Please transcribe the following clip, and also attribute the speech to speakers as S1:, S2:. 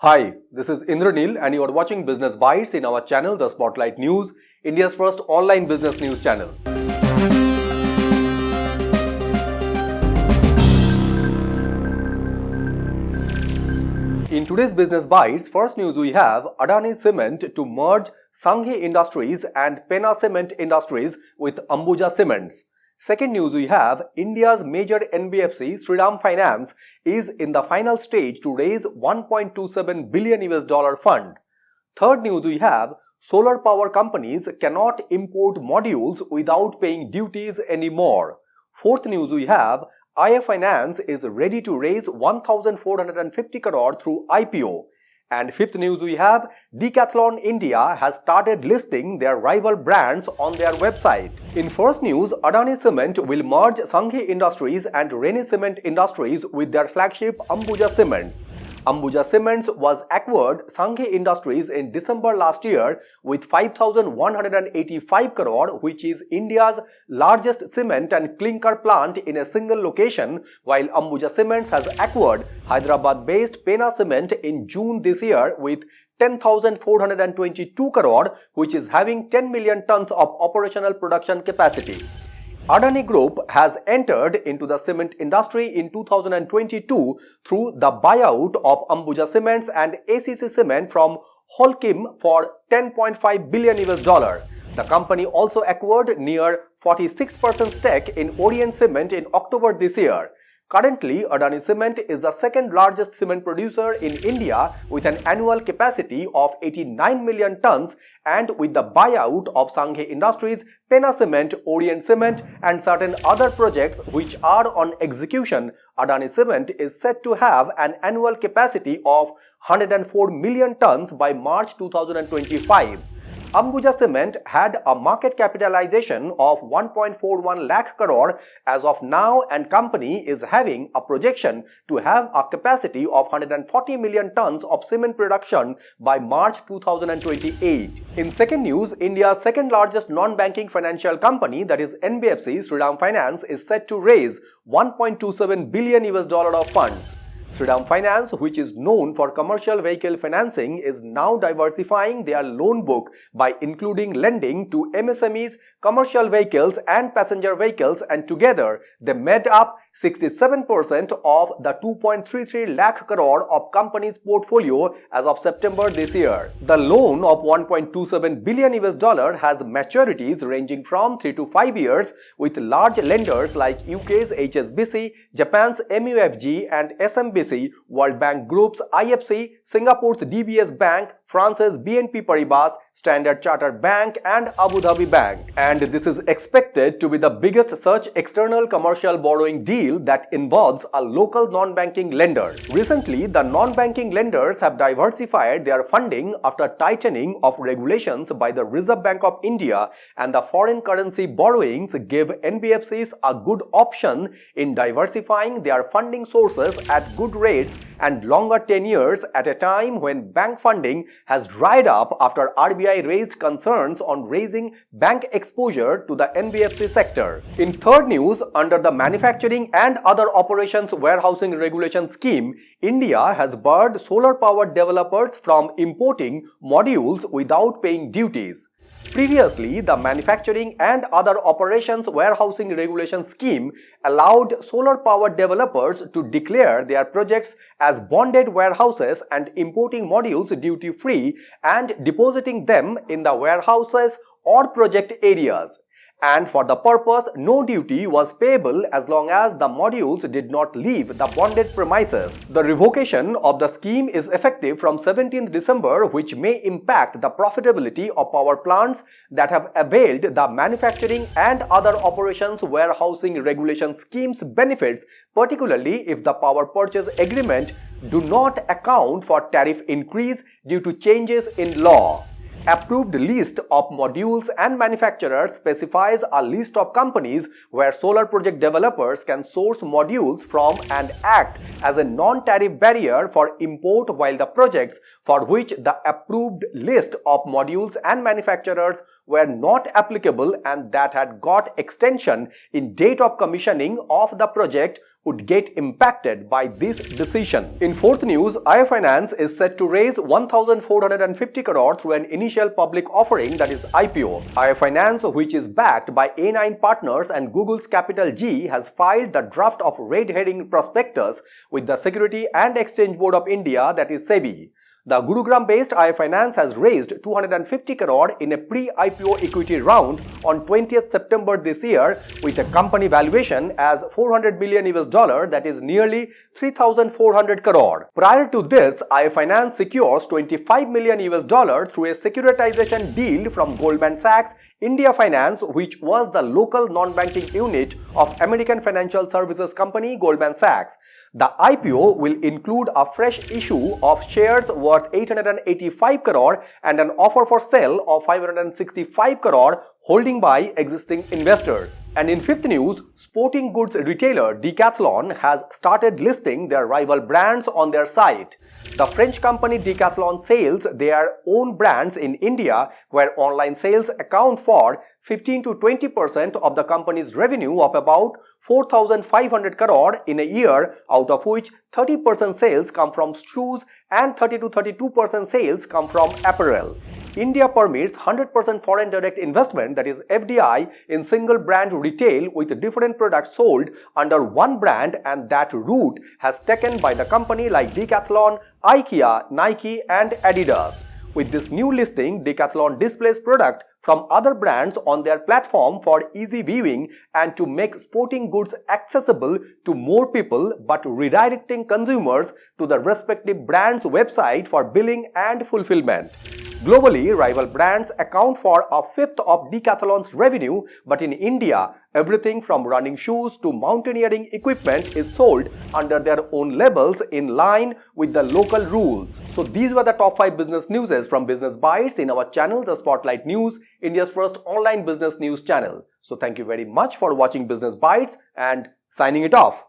S1: Hi, this is Indranil and you are watching Business Bites in our channel The Spotlight News, India's first online business news channel. In today's Business Bites, first news we have Adani Cement to merge Sanghi Industries and Penna Cement Industries with Ambuja Cements. Second news we have India's major NBFC ShriRam Finance is in the final stage to raise $1.27 billion fund. Third news we have solar power companies cannot import modules without paying duties anymore. Fourth news we have IF Finance is ready to raise 1,450 crore through IPO. And fifth news we have Decathlon India has started listing their rival brands on their website. In first news, Adani Cement will merge Sanghi Industries and Adani Cement Industries with their flagship Ambuja Cements. Ambuja Cements was acquired Sanghi Industries in December last year with 5,185 crore, which is India's largest cement and clinker plant in a single location, while Ambuja Cements has acquired Hyderabad-based Penna Cement in June this year with 10,422 crore, which is having 10 million tons of operational production capacity. Adani Group has entered into the cement industry in 2022 through the buyout of Ambuja Cements and ACC Cement from Holcim for $10.5 billion. The company also acquired near 46% stake in Orient Cement in October this year. Currently, Adani Cement is the second largest cement producer in India with an annual capacity of 89 million tons, and with the buyout of Sanghi Industries, Penna Cement, Orient Cement and certain other projects which are on execution, Adani Cement is set to have an annual capacity of 104 million tons by March 2025. Ambuja Cement had a market capitalization of 1.41 lakh crore as of now, and company is having a projection to have a capacity of 140 million tons of cement production by March 2028. In second news, India's second largest non-banking financial company, that is NBFC, ShriRam Finance, is set to raise $1.27 billion of funds. ShriRam Finance, which is known for commercial vehicle financing, is now diversifying their loan book by including lending to MSMEs, commercial vehicles and passenger vehicles, and together they made up 67% of the 2.33 lakh crore of company's portfolio as of September this year. The loan of $1.27 billion has maturities ranging from 3 to 5 years with large lenders like UK's HSBC, Japan's MUFG and SMBC, World Bank Group's IFC, Singapore's DBS Bank, France's BNP Paribas, Standard Chartered Bank and Abu Dhabi Bank. And this is expected to be the biggest such external commercial borrowing deal that involves a local non-banking lender. Recently, the non-banking lenders have diversified their funding after tightening of regulations by the Reserve Bank of India, and the foreign currency borrowings give NBFCs a good option in diversifying their funding sources at good rates and longer tenures at a time when bank funding has dried up after RBI raised concerns on raising bank exposure to the NBFC sector. In third news, under the Manufacturing and Other Operations Warehousing Regulation Scheme, India has barred solar power developers from importing modules without paying duties. Previously, the Manufacturing and Other Operations Warehousing Regulation Scheme allowed solar power developers to declare their projects as bonded warehouses and importing modules duty-free and depositing them in the warehouses or project areas. And for the purpose, no duty was payable as long as the modules did not leave the bonded premises. The revocation of the scheme is effective from 17th December, which may impact the profitability of power plants that have availed the Manufacturing and Other Operations Warehousing Regulation Scheme's benefits, particularly if the power purchase agreement do not account for tariff increase due to changes in law. Approved list of modules and manufacturers specifies a list of companies where solar project developers can source modules from and act as a non-tariff barrier for import, while the projects for which the approved list of modules and manufacturers were not applicable and that had got extension in date of commissioning of the project would get impacted by this decision. In fourth news, IIF Finance is set to raise 1,450 crore through an initial public offering, that is IPO. IIF Finance, which is backed by A9 Partners and Google's Capital G, has filed the draft of red herring prospectus with the Security and Exchange Board of India, that is SEBI. The Gurugram-based IIF Finance has raised 250 crore in a pre-IPO equity round on 20th September this year with a company valuation as $400 million, that is nearly 3,400 crore. Prior to this, IIF Finance secures $25 million through a securitization deal from Goldman Sachs India Finance, which was the local non-banking unit of American financial services company Goldman Sachs. The IPO will include a fresh issue of shares worth 885 crore and an offer for sale of 565 crore holding by existing investors. And in fifth news, sporting goods retailer Decathlon has started listing their rival brands on their site. The French company Decathlon sells their own brands in India, where online sales account for 15 to 20% of the company's revenue of about 4,500 crore in a year, out of which 30% sales come from shoes and 30 to 32% sales come from apparel. India permits 100% foreign direct investment, that is FDI, in single brand retail with different products sold under one brand, and that route has taken by the company like Decathlon, IKEA, Nike and Adidas. With this new listing, Decathlon displays product from other brands on their platform for easy viewing and to make sporting goods accessible to more people, but redirecting consumers to the respective brand's website for billing and fulfillment. Globally, rival brands account for a fifth of Decathlon's revenue, but in India, everything from running shoes to mountaineering equipment is sold under their own labels in line with the local rules. So these were the top 5 business newses from Business Bytes in our channel, The Spotlight News, India's first online business news channel. So thank you very much for watching Business Bytes and signing it off.